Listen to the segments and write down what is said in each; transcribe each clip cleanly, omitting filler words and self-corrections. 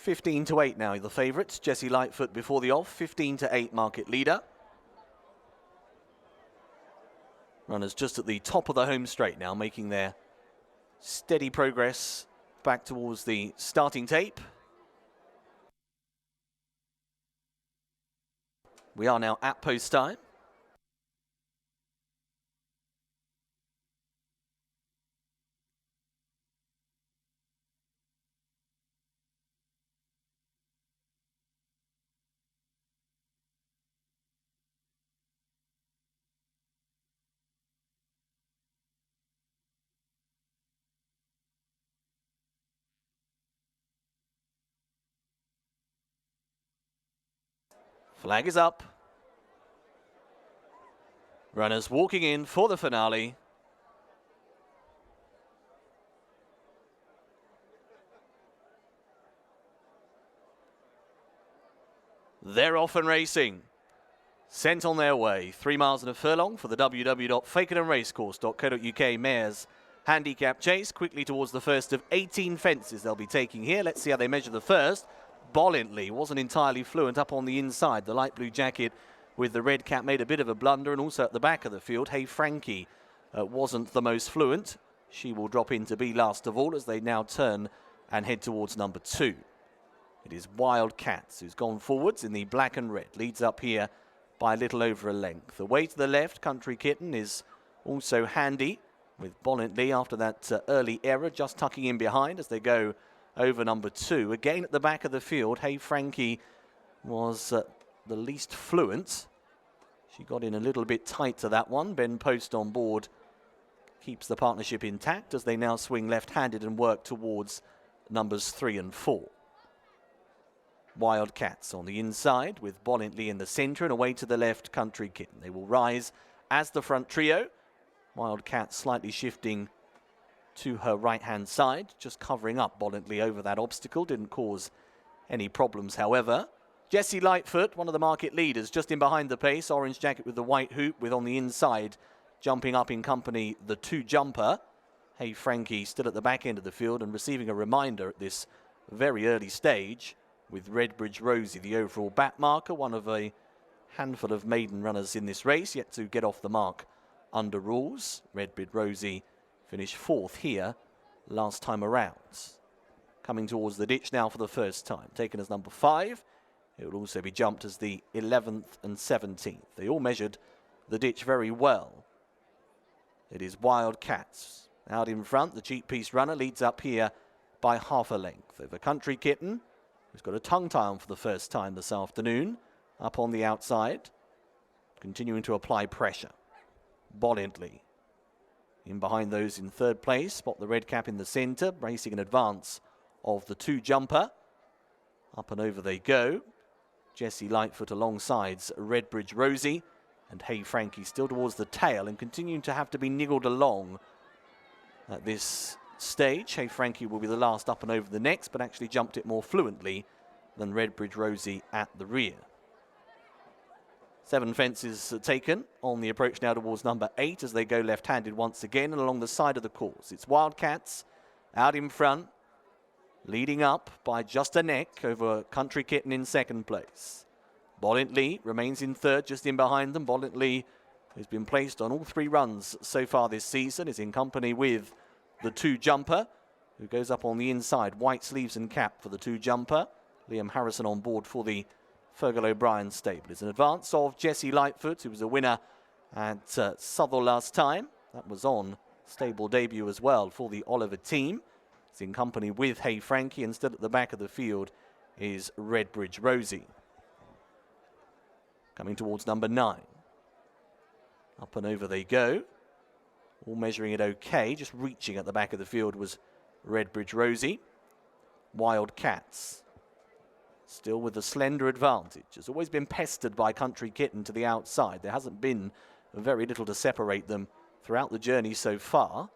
15-8 now, the favourites. Jessie Lightfoot before the off, 15-8 market leader. Runners just at the top of the home straight now, making their steady progress back towards the starting tape. We are now at post time. Flag is up. Runners walking in for the finale. They're off and racing. Sent on their way. 3 miles and a furlong for the www.fakenhamracecourse.co.uk Mares Handicap Chase. Quickly towards the first of 18 fences they'll be taking here. Let's see how they measure the first. Bolintlea wasn't entirely fluent up on the inside. The light blue jacket with the red cap made a bit of a blunder, and also at the back of the field, Hey Frankie wasn't the most fluent. She will drop in to be last of all as they now turn and head towards number 2. It is Wildcats who's gone forwards in the black and red. Leads up here by a little over a length. Away to the left, Country Kitten is also handy with Bolintlea after that early error, just tucking in behind as they go over number 2. Again at the back of the field, Hey Frankie was the least fluent. She got in a little bit tight to that one. Ben Post on board keeps the partnership intact as they now swing left-handed and work towards numbers 3 and 4. Wildcats on the inside with Bolintlea in the centre, and away to the left, Country Kitten. They will rise as the front trio. Wildcats slightly shifting to her right-hand side, just covering up Bolintlea over that obstacle. Didn't cause any problems, however. Jessie Lightfoot, one of the market leaders, just in behind the pace. Orange jacket with the white hoop, with on the inside, jumping up in company, the 2 jumper. Hey Frankie still at the back end of the field and receiving a reminder at this very early stage with Redbridge Rosie, the overall back marker, one of a handful of maiden runners in this race, yet to get off the mark under rules. Redbridge Rosie finished 4th here last time around. Coming towards the ditch now for the first time, taken as number 5. It will also be jumped as the 11th and 17th. They all measured the ditch very well. It is Wildcats out in front. The cheap piece runner leads up here by half a length over Country Kitten, who's got a tongue tie on for the first time this afternoon, up on the outside, continuing to apply pressure. Bolintlea in behind those in 3rd place. Spot the red cap in the centre, racing in advance of the 2 jumper. Up and over they go. Jessie Lightfoot alongside Redbridge Rosie, and Hey Frankie still towards the tail and continuing to have to be niggled along at this stage. Hey Frankie will be the last up and over the next, but actually jumped it more fluently than Redbridge Rosie at the rear. 7 fences taken on the approach now towards number 8 as they go left-handed once again and along the side of the course. It's Wildcats out in front, leading up by just a neck over Country Kitten in 2nd place. Bolintlea remains in 3rd, just in behind them. Bolintlea, who's been placed on all 3 runs so far this season, is in company with the 2 jumper, who goes up on the inside. White sleeves and cap for the 2 jumper. Liam Harrison on board for the Fergal O'Brien stable. It's in advance of Jessie Lightfoot, who was a winner at Southwell last time. That was on stable debut as well for the Oliver team. It's in company with Hey Frankie, and still at the back of the field is Redbridge Rosie. Coming towards number 9. Up and over they go. All measuring it okay. Just reaching at the back of the field was Redbridge Rosie. Wildcats still with a slender advantage. Has always been pestered by Country Kitten to the outside. There hasn't been very little to separate them throughout the journey so far.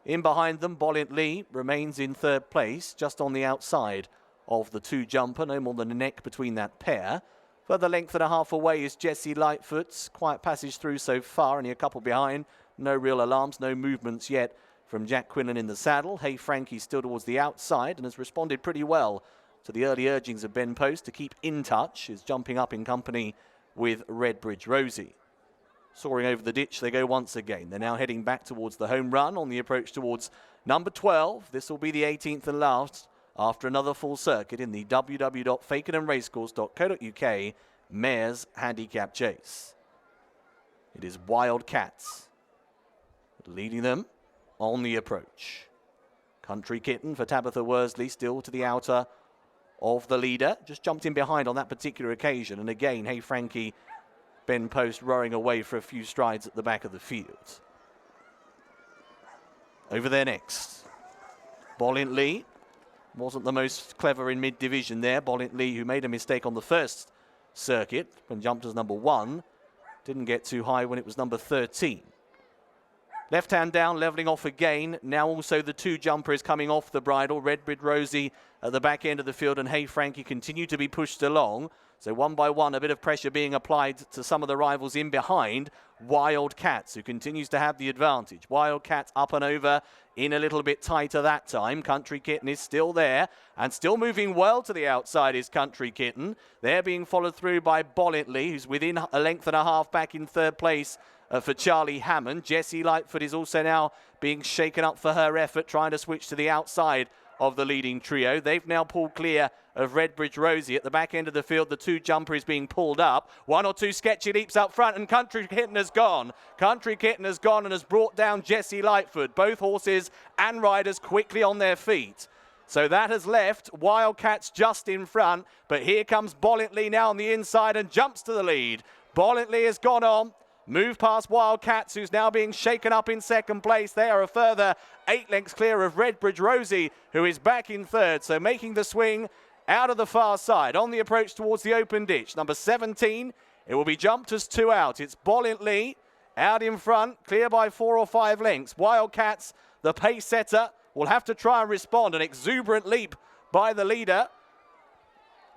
In behind them, Bolintlea remains in 3rd place, just on the outside of the 2 jumper. No more than a neck between that pair. Further length and a half away is Jessie Lightfoot's. Quiet passage through so far, only a couple behind. No real alarms, no movements yet from Jack Quinlan in the saddle. Hey Frankie still towards the outside and has responded pretty well to the early urgings of Ben Post to keep in touch, is jumping up in company with Redbridge Rosie. Soaring over the ditch they go once again. They're now heading back towards the home run on the approach towards number 12. This will be the 18th and last after another full circuit in the www.fakenhamracecourse.co.uk Mares Handicap Chase. It is Wildcats leading them on the approach. Country Kitten for Tabitha Worsley still to the outer of the leader. Just jumped in behind on that particular occasion. And again, Hey Frankie, Ben Post rowing away for a few strides at the back of the field. Over there next, Bolintlea. Wasn't the most clever in mid-division there. Bolintlea, who made a mistake on the first circuit when jumped as number 1. Didn't get too high when it was number 13. Left hand down, levelling off again. Now also the 2 jumper is coming off the bridle. Redbridge Rosie at the back end of the field and Hey Frankie continue to be pushed along. So one by one, a bit of pressure being applied to some of the rivals in behind. Wildcats, who continues to have the advantage. Wildcats up and over, in a little bit tighter that time. Country Kitten is still there and still moving well to the outside is Country Kitten. They're being followed through by Bolintlea, who's within a length and a half back in third place for Charlie Hammond. Jessie Lightfoot is also now being shaken up for her effort, trying to switch to the outside of the leading trio. They've now pulled clear of Redbridge Rosie. At the back end of the field, the 2 jumper is being pulled up. 1 or 2 sketchy leaps up front, and Country Kitten has gone. Country Kitten has gone and has brought down Jessie Lightfoot. Both horses and riders quickly on their feet. So that has left Wildcats just in front, but here comes Bolintlea now on the inside and jumps to the lead. Bolintlea has gone on. Move past Wildcats, who's now being shaken up in second place. They are a further 8 lengths clear of Redbridge Rosie, who is back in third. So making the swing out of the far side on the approach towards the open ditch. Number 17, it will be jumped as 2 out. It's Bolintlea out in front, clear by 4 or 5 lengths. Wildcats, the pace setter, will have to try and respond. An exuberant leap by the leader.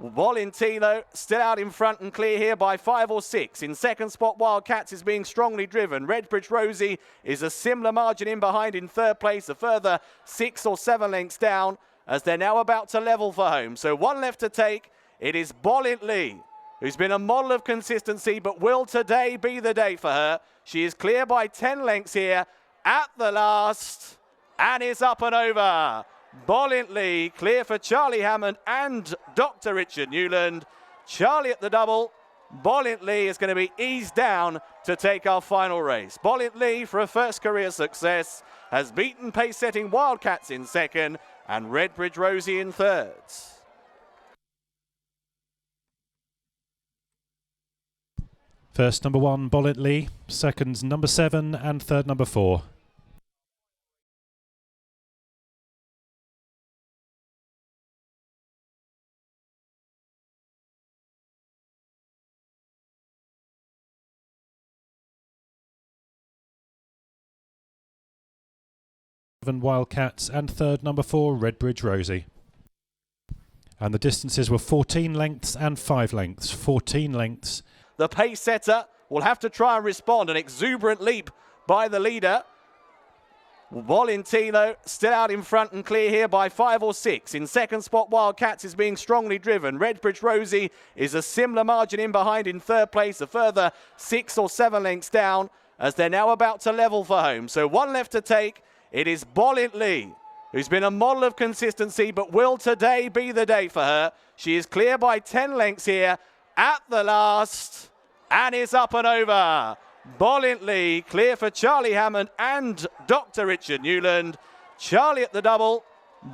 Bolintlea, though, still out in front and clear here by 5 or 6. In second spot, Wildcats is being strongly driven. Redbridge Rosie is a similar margin in behind in third place, a further 6 or 7 lengths down as they're now about to level for home. So 1 left to take. It is Bolintlea, who's been a model of consistency, but will today be the day for her. She is clear by 10 lengths here at the last and is up and over. Bolintlea clear for Charlie Hammond and Dr. Richard Newland. Charlie at the double. Bolintlea is going to be eased down to take our final race. Bolintlea, for a first career success, has beaten pace-setting Wildcats in second and Redbridge Rosie in third. First number 1, Bolintlea. Second, number 7, and third, number 4. Wildcats and third, number 4, Redbridge Rosie. And the distances were 14 lengths and 5 lengths. 14 lengths. The pace setter will have to try and respond. An exuberant leap by the leader. Bolintlea, though, still out in front and clear here by 5 or 6. In second spot, Wildcats is being strongly driven. Redbridge Rosie is a similar margin in behind in third place, a further 6 or 7 lengths down as they're now about to level for home. So 1 left to take. It is Bolintlea, who's been a model of consistency, but will today be the day for her. She is clear by 10 lengths here at the last and is up and over. Bolintlea clear for Charlie Hammond and Dr. Richard Newland. Charlie at the double.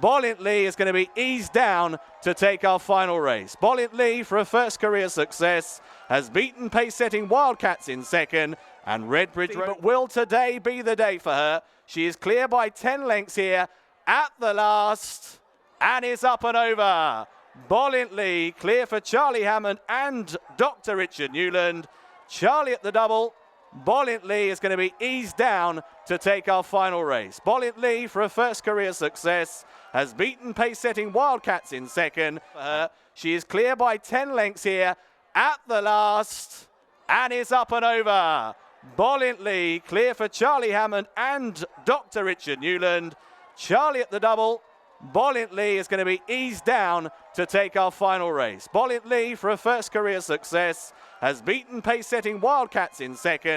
Bolintlea is going to be eased down to take our final race. Bolintlea, for a first career success, has beaten pace-setting Wildcats in second and Redbridge, but will today be the day for her. She is clear by 10 lengths here at the last and is up and over. Bolintlea clear for Charlie Hammond and Dr. Richard Newland. Charlie at the double. Bolintlea is going to be eased down to take our final race. Bolintlea, for a first career success, has beaten pace-setting Wildcats in second. She is clear by 10 lengths here at the last and is up and over. Bolintlea clear for Charlie Hammond and Dr. Richard Newland. Charlie at the double. Bolintlea is going to be eased down to take our final race. Bolintlea, for a first career success, has beaten pace-setting Wildcats in second.